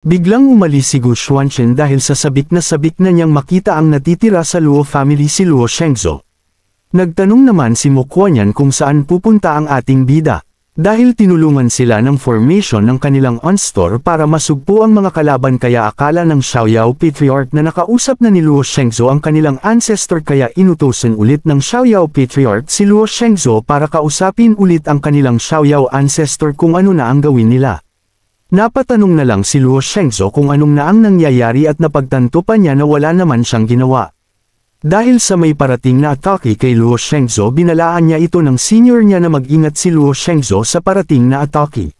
Biglang umalis si Gu Xuanchen dahil sa sabik na niyang makita ang natitira sa Luo family si Luo Shengzhou. Nagtanong naman si Mo Kuanyan kung saan pupunta ang ating bida. Dahil tinulungan sila ng formation ng kanilang on-store para masugpo ang mga kalaban kaya akala ng Xiaoyao Patriarch na nakausap na ni Luo Shengzhou ang kanilang ancestor kaya inutusan ulit ng Xiaoyao Patriarch si Luo Shengzhou para kausapin ulit ang kanilang Xiaoyao ancestor kung ano na ang gawin nila. Napatanong na lang si Luo Shengzhou kung anong na ang nangyayari at napagtanto pa niya na wala naman siyang ginawa. Dahil sa may parating na atake kay Luo Shengzhou binalaan niya ito ng senior niya na mag-ingat si Luo Shengzhou sa parating na atake.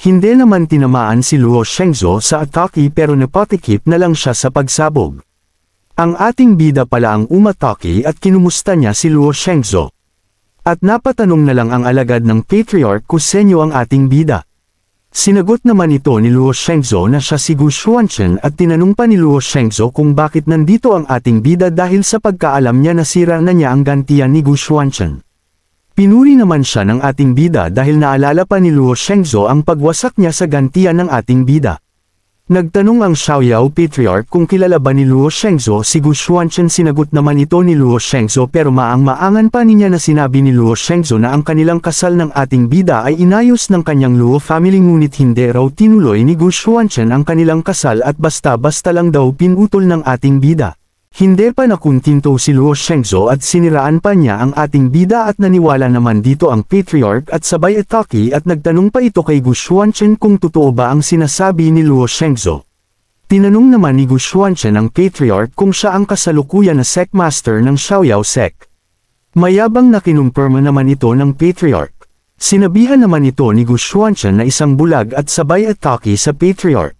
Hindi naman tinamaan si Luo Shengzhou sa atake pero napatikip na lang siya sa pagsabog. Ang ating bida pala ang umatake at kinumusta niya si Luo Shengzhou. At napatanong na lang ang alagad ng Patriarch kung senyo ang ating bida. Sinagot naman ito ni Luo Shengzhou na siya si Gu Xuanchen at tinanong pa ni Luo Shengzhou kung bakit nandito ang ating bida dahil sa pagkaalam niya na sira na niya ang gantian ni Gu Xuanchen. Pinuri naman siya ng ating bida dahil naalala pa ni Luo Shengzhou ang pagwasak niya sa gantian ng ating bida. Nagtanong ang Xiaoyao Patriarch kung kilala ba ni Luo Shengzhou si Gu Xuanchen. Sinagot naman ito ni Luo Shengzhou pero maang-maangan pa niya na sinabi ni Luo Shengzhou na ang kanilang kasal ng ating bida ay inayos ng kanyang Luo family ngunit hindi raw tinuloy ni Gu Xuanchen ang kanilang kasal at basta-basta lang daw pinutol ng ating bida. Hindi pa nakuntinto si Luo Shengzhou at siniraan pa niya ang ating bida at naniwala naman dito ang Patriarch at sabay atake at nagtanong pa ito kay Gu Xuanchen kung totoo ba ang sinasabi ni Luo Shengzhou. Tinanong naman ni Gu Xuanchen ang Patriarch kung siya ang kasalukuyan na sect master ng Xiaoyao sect. Mayabang na kinumpirma naman ito ng Patriarch. Sinabihan naman ito ni Gu Xuanchen na isang bulag at sabay atake sa Patriarch.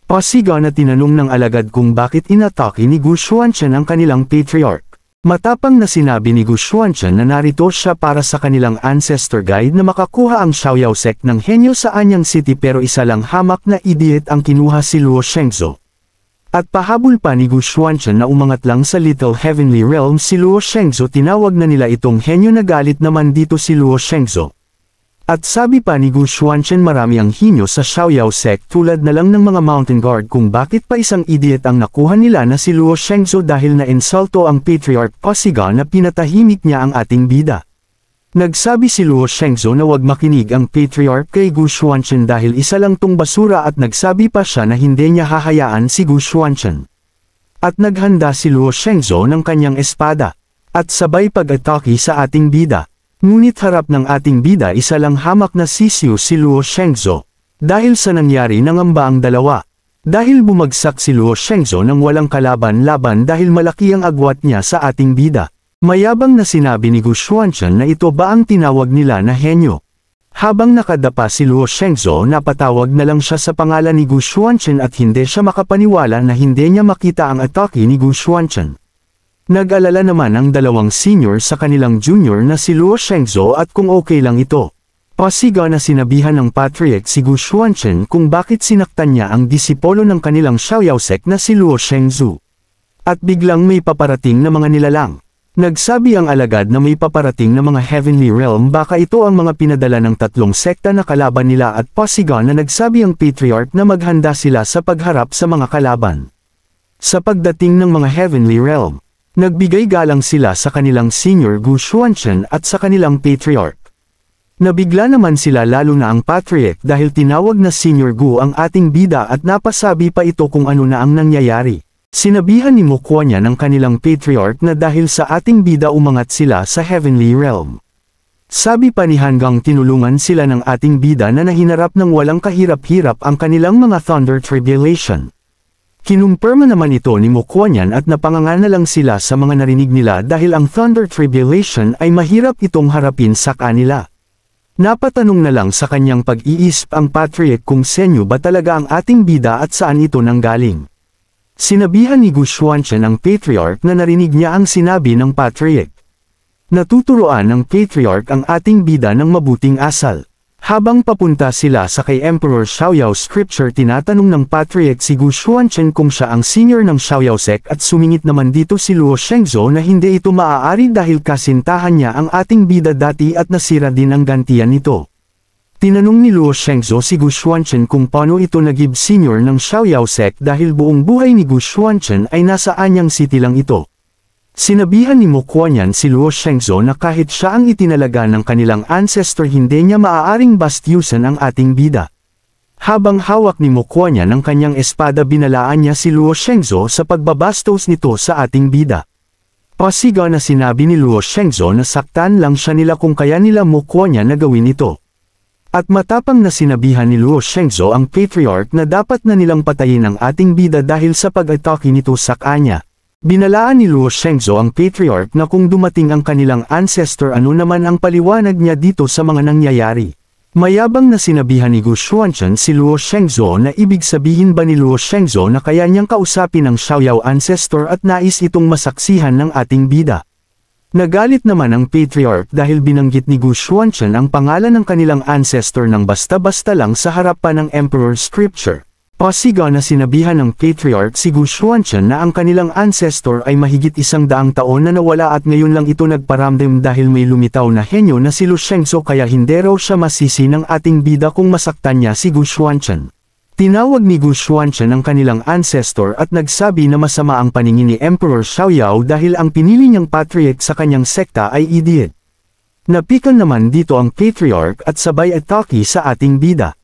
Pasiga na tinanong ng alagad kung bakit inatake ni Gu Xuanchen ang kanilang Patriarch. Matapang na sinabi ni Gu Xuanchen na narito siya para sa kanilang ancestor guide na makakuha ang Xiaoyao sect ng henyo sa Anyang City pero isa lang hamak na idiot ang kinuha si Luo Shengzhou. At pahabol pa ni Gu Xuanchen na umangat lang sa Little Heavenly Realm si Luo Shengzhou. Tinawag na nila itong henyo na galit naman dito si Luo Shengzhou. At sabi pa ni Gu Xuanchen marami ang hinyo sa Xiaoyao sect tulad na lang ng mga mountain guard kung bakit pa isang idiot ang nakuha nila na si Luo Shengzhou dahil na-insulto ang Patriarch. Pasiga na pinatahimik niya ang ating bida. Nagsabi si Luo Shengzhou na wag makinig ang Patriarch kay Gu Xuanchen dahil isa lang tong basura at nagsabi pa siya na hindi niya hahayaan si Gu Xuanchen. At naghanda si Luo Shengzhou ng kanyang espada. At sabay pag-atake sa ating bida. Ngunit harap ng ating bida isa lang hamak na sisiw si Luo Shengzhou. Dahil sa nangyari nangamba ang dalawa. Dahil bumagsak si Luo Shengzhou nang walang kalaban-laban dahil malaki ang agwat niya sa ating bida. Mayabang na sinabi ni Gu Xuanchen na ito ba ang tinawag nila na henyo. Habang nakadapa si Luo Shengzhou napatawag na lang siya sa pangalan ni Gu Xuanchen at hindi siya makapaniwala na hindi niya makita ang atake ni Gu Xuanchen. Nag-alala naman ang dalawang senior sa kanilang junior na si Luo Shengzhou at kung okay lang ito. Pasiga na sinabihan ng Patriarch si Gu Xuanchen kung bakit sinaktan niya ang disipolo ng kanilang Xiaoyao sect na si Luo Shengzhou. At biglang may paparating na mga nilalang. Nagsabi ang alagad na may paparating na mga heavenly realm baka ito ang mga pinadala ng tatlong sekta na kalaban nila at pasiga na nagsabi ang Patriarch na maghanda sila sa pagharap sa mga kalaban. Sa pagdating ng mga heavenly realm, nagbigay galang sila sa kanilang senior Gu Xuanchen at sa kanilang Patriarch. Nabigla naman sila lalo na ang Patriarch dahil tinawag na Senior Gu ang ating bida at napasabi pa ito kung ano na ang nangyayari. Sinabihan ni Mo Kuanyan ng kanilang Patriarch na dahil sa ating bida umangat sila sa Heavenly Realm. Sabi pa ni hanggang tinulungan sila ng ating bida na nahinarap ng walang kahirap-hirap ang kanilang mga Thunder Tribulation. Kinumpirma naman ito ni Mo Kuanyan at napanganga na lang sila sa mga narinig nila dahil ang Thunder Tribulation ay mahirap itong harapin sa kanila. Napatanong na lang sa kanyang pag-iisip ang Patriarch kung senyo ba talaga ang ating bida at saan ito nanggaling. Sinabihan ni Gu Xuanchen ang Patriarch na narinig niya ang sinabi ng Patriarch. Natuturoan ng Patriarch ang ating bida ng mabuting asal. Habang papunta sila sa kay Emperor Xiaoyao Scripture tinatanong ng Patriarch si Gu Xuanchen kung siya ang senior ng Xiaoyao sect at sumingit naman dito si Luo Shengzhou na hindi ito maaari dahil kasintahan niya ang ating bida dati at nasira din ang gantian nito. Tinanong ni Luo Shengzhou si Gu Xuanchen kung paano ito nagib senior ng Xiaoyao sect dahil buong buhay ni Gu Xuanchen ay nasa Anyang City lang ito. Sinabihan ni Mo Kuan-yan si Luo Shengzhou na kahit siya ang itinalaga ng kanilang ancestor hindi niya maaaring bastyusan ang ating bida. Habang hawak ni Mo Kuan-yan ang kanyang espada binalaan niya si Luo Shengzhou sa pagbabastos nito sa ating bida. Pasigaw na sinabi ni Luo Shengzhou na saktan lang siya nila kung kaya nila Mo Kuan-yan na gawin ito. At matapang na sinabihan ni Luo Shengzhou ang patriarch na dapat na nilang patayin ang ating bida dahil sa pag-atake nito sa kanya. Binalaan ni Luo Shengzhou ang patriarch na kung dumating ang kanilang ancestor ano naman ang paliwanag niya dito sa mga nangyayari. Mayabang na sinabihan ni Gu Xuanchen si Luo Shengzhou na ibig sabihin ba ni Luo Shengzhou na kaya niyang kausapin ang Xiaoyao ancestor at nais itong masaksihan ng ating bida. Nagalit naman ang patriarch dahil binanggit ni Gu Xuanchen ang pangalan ng kanilang ancestor ng basta-basta lang sa harapan ng Emperor Scripture. Pasigaw na sinabihan ng patriarch si Gu Xuanchen na ang kanilang ancestor ay mahigit 100 taon na nawala at ngayon lang ito nagparamdam dahil may lumitaw na henyo na si Lu Shengzhou kaya hindi raw siya masisi ng ating bida kung masaktan niya si Gu Xuanchen. Tinawag ni Gu Xuanchen ang kanilang ancestor at nagsabi na masama ang paningin ni Emperor Xiaoyao dahil ang pinili niyang patriarch sa kanyang sekta ay idiot. Napikan naman dito ang patriarch at sabay atake sa ating bida.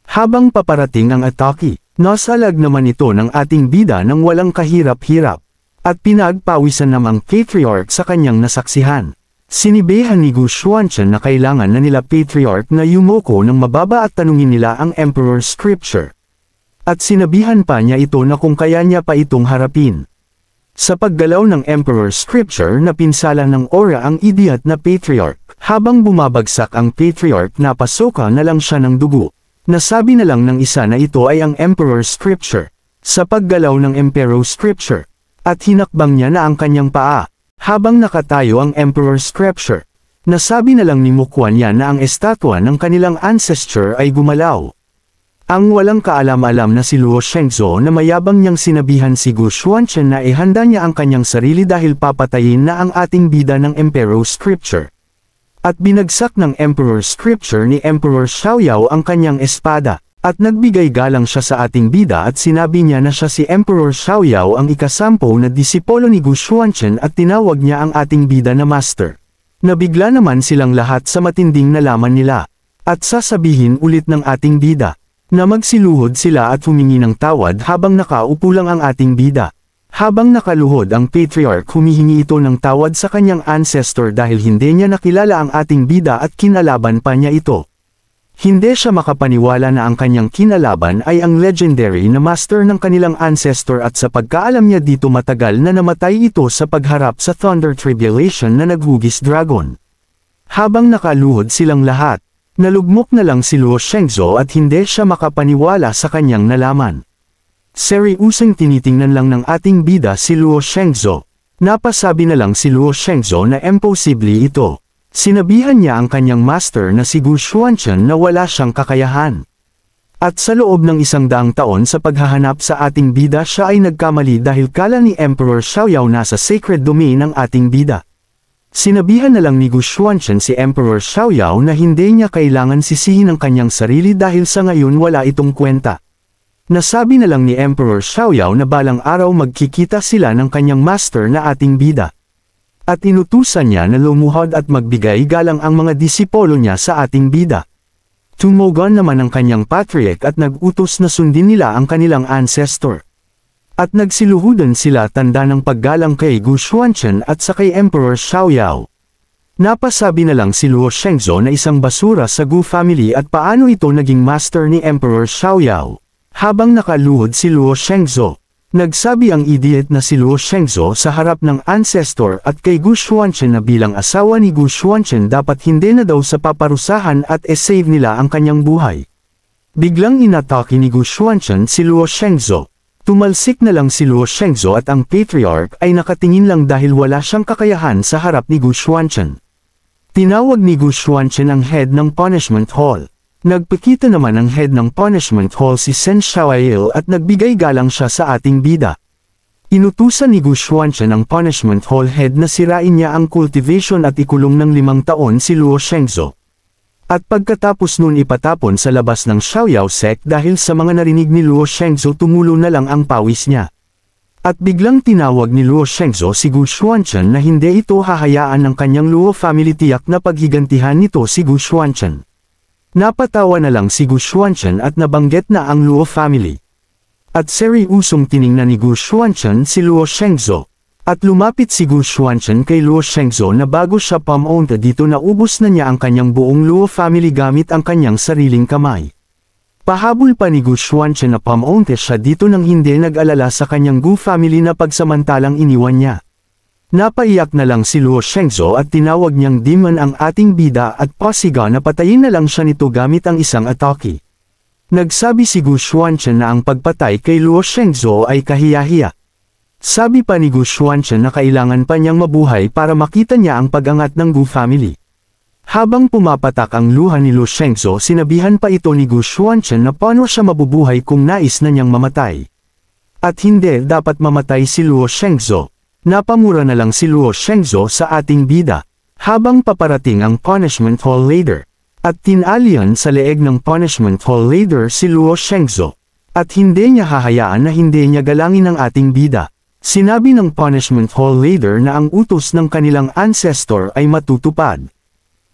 Habang paparating ang atake, nasalag naman ito ng ating bida ng walang kahirap-hirap. At pinagpawisan namang patriarch sa kanyang nasaksihan. Sinibehan ni Gu Xuanchen na kailangan na nila patriarch na yumoko ng mababa at tanungin nila ang Emperor Scripture. At sinabihan pa niya ito na kung kaya niya pa itong harapin. Sa paggalaw ng Emperor Scripture na pinsala ng aura ang idiot na patriarch, habang bumabagsak ang patriarch napasoka na lang siya ng dugo. Nasabi na lang ng isa na ito ay ang Emperor Scripture. Sa paggalaw ng Emperor Scripture, at hinakbang niya na ang kanyang paa. Habang nakatayo ang Emperor Scripture, nasabi na lang ni Mo Kuan-yan na ang estatwa ng kanilang ancestor ay gumalaw. Ang walang kaalam-alam na si Luo Shengzhou na mayabang niyang sinabihan si Gu Xuanchen na ihanda niya ang kanyang sarili dahil papatayin na ang ating bida ng Emperor Scripture. At binagsak ng Emperor Scripture ni Emperor Xiaoyao ang kanyang espada. At nagbigay galang siya sa ating bida at sinabi niya na siya si Emperor Xiaoyao ang ika-10 na disipolo ni Gu Xuanchen at tinawag niya ang ating bida na master. Nabigla naman silang lahat sa matinding nalaman nila. At sasabihin ulit ng ating bida, na magsiluhod sila at humingi ng tawad habang nakaupo lang ang ating bida. Habang nakaluhod ang patriarch humihingi ito ng tawad sa kanyang ancestor dahil hindi niya nakilala ang ating bida at kinalaban pa niya ito. Hindi siya makapaniwala na ang kanyang kinalaban ay ang legendary na master ng kanilang ancestor at sa pagkaalam niya dito matagal na namatay ito sa pagharap sa Thunder Tribulation na naghugis dragon. Habang nakaluhod silang lahat, nalugmok na lang si Luo Shengzhou at hindi siya makapaniwala sa kanyang nalaman. Seriusang tinitingnan lang ng ating bida si Luo Shengzhou. Napasabi na lang si Luo Shengzhou na imposible ito. Sinabihan niya ang kanyang master na si Gu Xuanchen na wala siyang kakayahan. At sa loob ng 100 taon sa paghahanap sa ating bida siya ay nagkamali dahil kala ni Emperor Xiaoyao nasa sacred domain ng ating bida. Sinabihan na lang ni Gu Xuanchen si Emperor Xiaoyao na hindi niya kailangan sisihin ang kanyang sarili dahil sa ngayon wala itong kwenta. Nasabi na lang ni Emperor Xiaoyao na balang araw magkikita sila ng kanyang master na ating bida. At inutusan niya na lumuhod at magbigay galang ang mga disipolo niya sa ating bida. Tumogon naman ang kanyang patriarch at nag-utos na sundin nila ang kanilang ancestor. At nagsiluhudan sila tanda ng paggalang kay Gu Xuanchen at sa kay Emperor Xiaoyao. Napasabi na lang si Luo Shengzhou na isang basura sa Gu family at paano ito naging master ni Emperor Xiaoyao. Habang nakaluhod si Luo Shengzhou, nagsabi ang idiot na si Luo Shengzhou sa harap ng ancestor at kay Gu Xuanchen na bilang asawa ni Gu Xuanchen dapat hindi na daw sa paparusahan at save nila ang kanyang buhay. Biglang inatake ni Gu Xuanchen si Luo Shengzhou. Tumalsik na lang si Luo Shengzhou at ang patriarch ay nakatingin lang dahil wala siyang kakayahan sa harap ni Gu Xuanchen. Tinawag ni Gu Xuanchen ang head ng Punishment Hall. Nagpakita naman ang head ng Punishment Hall si Sen Xiaoyao at nagbigay galang siya sa ating bida. Inutusan ni Gu Xuanchen ang Punishment Hall head na sirain niya ang cultivation at ikulong ng 5 taon si Luo Shengzhou. At pagkatapos nun ipatapon sa labas ng Xiaoyao sect dahil sa mga narinig ni Luo Shengzhou tumulo na lang ang pawis niya. At biglang tinawag ni Luo Shengzhou si Gu Xuanchen na hindi ito hahayaan ng kanyang Luo family, tiyak na paghigantihan nito si Gu Xuanchen. Napatawa na lang si Gu Xuanchen at nabanggit na ang Luo family. At seriusong tiningnan ni Gu Xuanchen si Luo Shengzhou. At lumapit si Gu Xuanchen kay Luo Shengzhou na bago siya pumunta dito naubos na niya ang kanyang buong Luo family gamit ang kanyang sariling kamay. Pahabol pa ni Gu Xuanchen na pumunta siya dito nang hindi nag-alala sa kanyang Gu family na pagsamantalang iniwan niya. Napaiyak na lang si Luo Shengzhou at tinawag niyang demon ang ating bida at pasiga na patayin na lang siya nito gamit ang isang atake. Nagsabi si Gu Xuanchen na ang pagpatay kay Luo Shengzhou ay kahiyahiya. Sabi pa ni Gu Xuanchen na kailangan pa niyang mabuhay para makita niya ang pag-angat ng Gu family. Habang pumapatak ang luha ni Luo Shengzhou, sinabihan pa ito ni Gu Xuanchen na paano siya mabubuhay kung nais na niyang mamatay. At hindi dapat mamatay si Luo Shengzhou. Napamura na lang si Luo Shengzhou sa ating bida, habang paparating ang punishment hall later. At tinalian sa leeg ng punishment hall later si Luo Shengzhou. At hindi niya hahayaan na hindi niya galangin ang ating bida. Sinabi ng punishment hall leader na ang utos ng kanilang ancestor ay matutupad.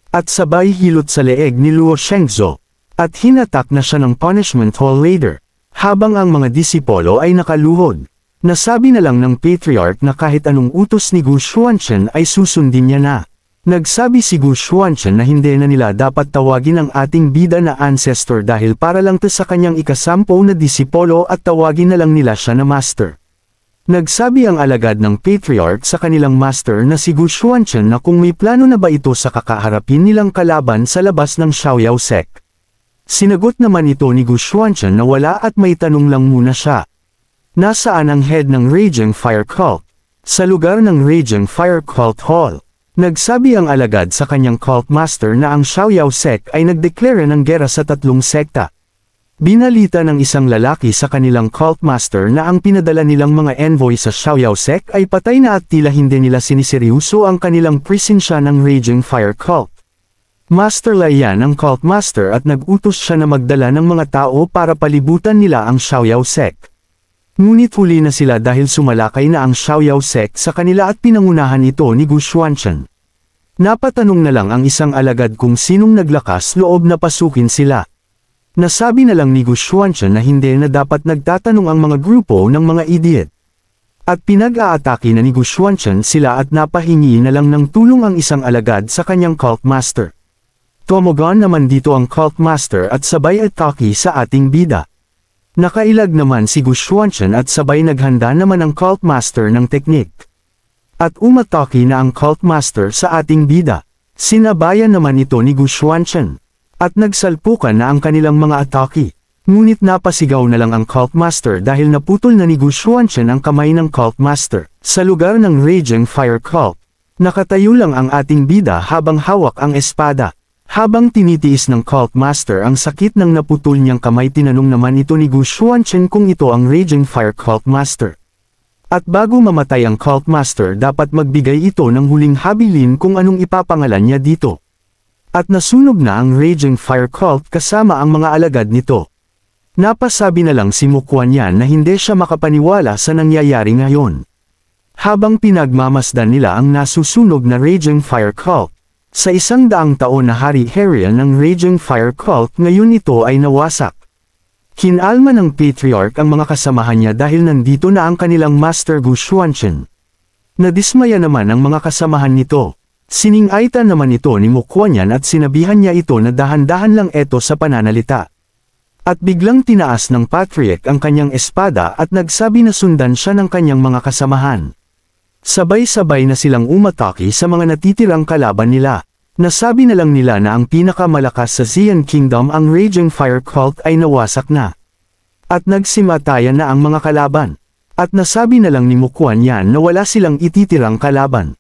At sabay hilot sa leeg ni Luo Shengzhou. At hinatak na siya ng punishment hall leader. Habang ang mga disipolo ay nakaluhod. Nasabi na lang ng patriarch na kahit anong utos ni Gu Xuanchen ay susundin niya na. Nagsabi si Gu Xuanchen na hindi na nila dapat tawagin ang ating bida na ancestor dahil para lang to sa kanyang ika-10 na disipolo at tawagin na lang nila siya na master. Nagsabi ang alagad ng patriarch sa kanilang master na si Gu Xuanchen na kung may plano na ba ito sa kakaharapin nilang kalaban sa labas ng Xiaoyao sect. Sinagot naman ito ni Gu Xuanchen na wala at may tanong lang muna siya. Nasaan ang head ng Raging Fire Cult? Sa lugar ng Raging Fire Cult Hall. Nagsabi ang alagad sa kanyang cult master na ang Xiaoyao sect ay nagdeklara ng gera sa 3 sekta. Binalita ng isang lalaki sa kanilang cult master na ang pinadala nilang mga envoy sa Xiaoyao sect ay patay na at tila hindi nila siniseryoso ang kanilang presensya ng Raging Fire Cult. Master Lian ang cult master at nag-utos siya na magdala ng mga tao para palibutan nila ang Xiaoyao sect. Ngunit huli na sila dahil sumalakay na ang Xiaoyao sect sa kanila at pinangunahan ito ni Gu Xuanchen. Napatanong na lang ang isang alagad kung sinong naglakas loob na pasukin sila. Nasabi na lang ni Gu Xuanchen na hindi na dapat nagtatanong ang mga grupo ng mga idiot. At pinag-aatake na ni Gu Xuanchen sila at napahingi na lang ng tulong ang isang alagad sa kanyang cult master. Tumagon naman dito ang cult master at sabay atake sa ating bida. Nakailag naman si Gu Xuanchen at sabay naghanda naman ang cult master ng teknik. At umatake na ang cult master sa ating bida. Sinabayan naman ito ni Gu Xuanchen. At nagsalpukan na ang kanilang mga atake. Ngunit napasigaw na lang ang cult master dahil naputol na ni Gu Xuanchen ang kamay ng cult master. Sa lugar ng Raging Fire Cult, nakatayo lang ang ating bida habang hawak ang espada. Habang tinitiis ng cult master ang sakit ng naputol niyang kamay, tinanong naman ito ni Gu Xuanchen kung ito ang Raging Fire Cult master. At bago mamatay ang cult master dapat magbigay ito ng huling habilin kung anong ipapangalan niya dito. At nasunog na ang Raging Fire Cult kasama ang mga alagad nito. Napasabi na lang si Mukwanyan na hindi siya makapaniwala sa nangyayari ngayon. Habang pinagmamasdan nila ang nasusunog na Raging Fire Cult, sa 100 taon na hari-harian ng Raging Fire Cult ngayon ito ay nawasak. Kinalma ng patriarch ang mga kasamahan niya dahil nandito na ang kanilang master Gu Xuanchen. Nadismaya naman ang mga kasamahan nito. Siningaitan naman ito ni Mukwanyan at sinabihan niya ito na dahan-dahan lang ito sa pananalita. At biglang tinaas ng patriarch ang kanyang espada at nagsabi na sundan siya ng kanyang mga kasamahan. Sabay-sabay na silang umatake sa mga natitirang kalaban nila. Nasabi na lang nila na ang pinakamalakas sa Xian Kingdom ang Raging Fire Cult ay nawasak na. At nagsimatayan na ang mga kalaban. At nasabi na lang ni Mukwanyan na wala silang ititirang kalaban.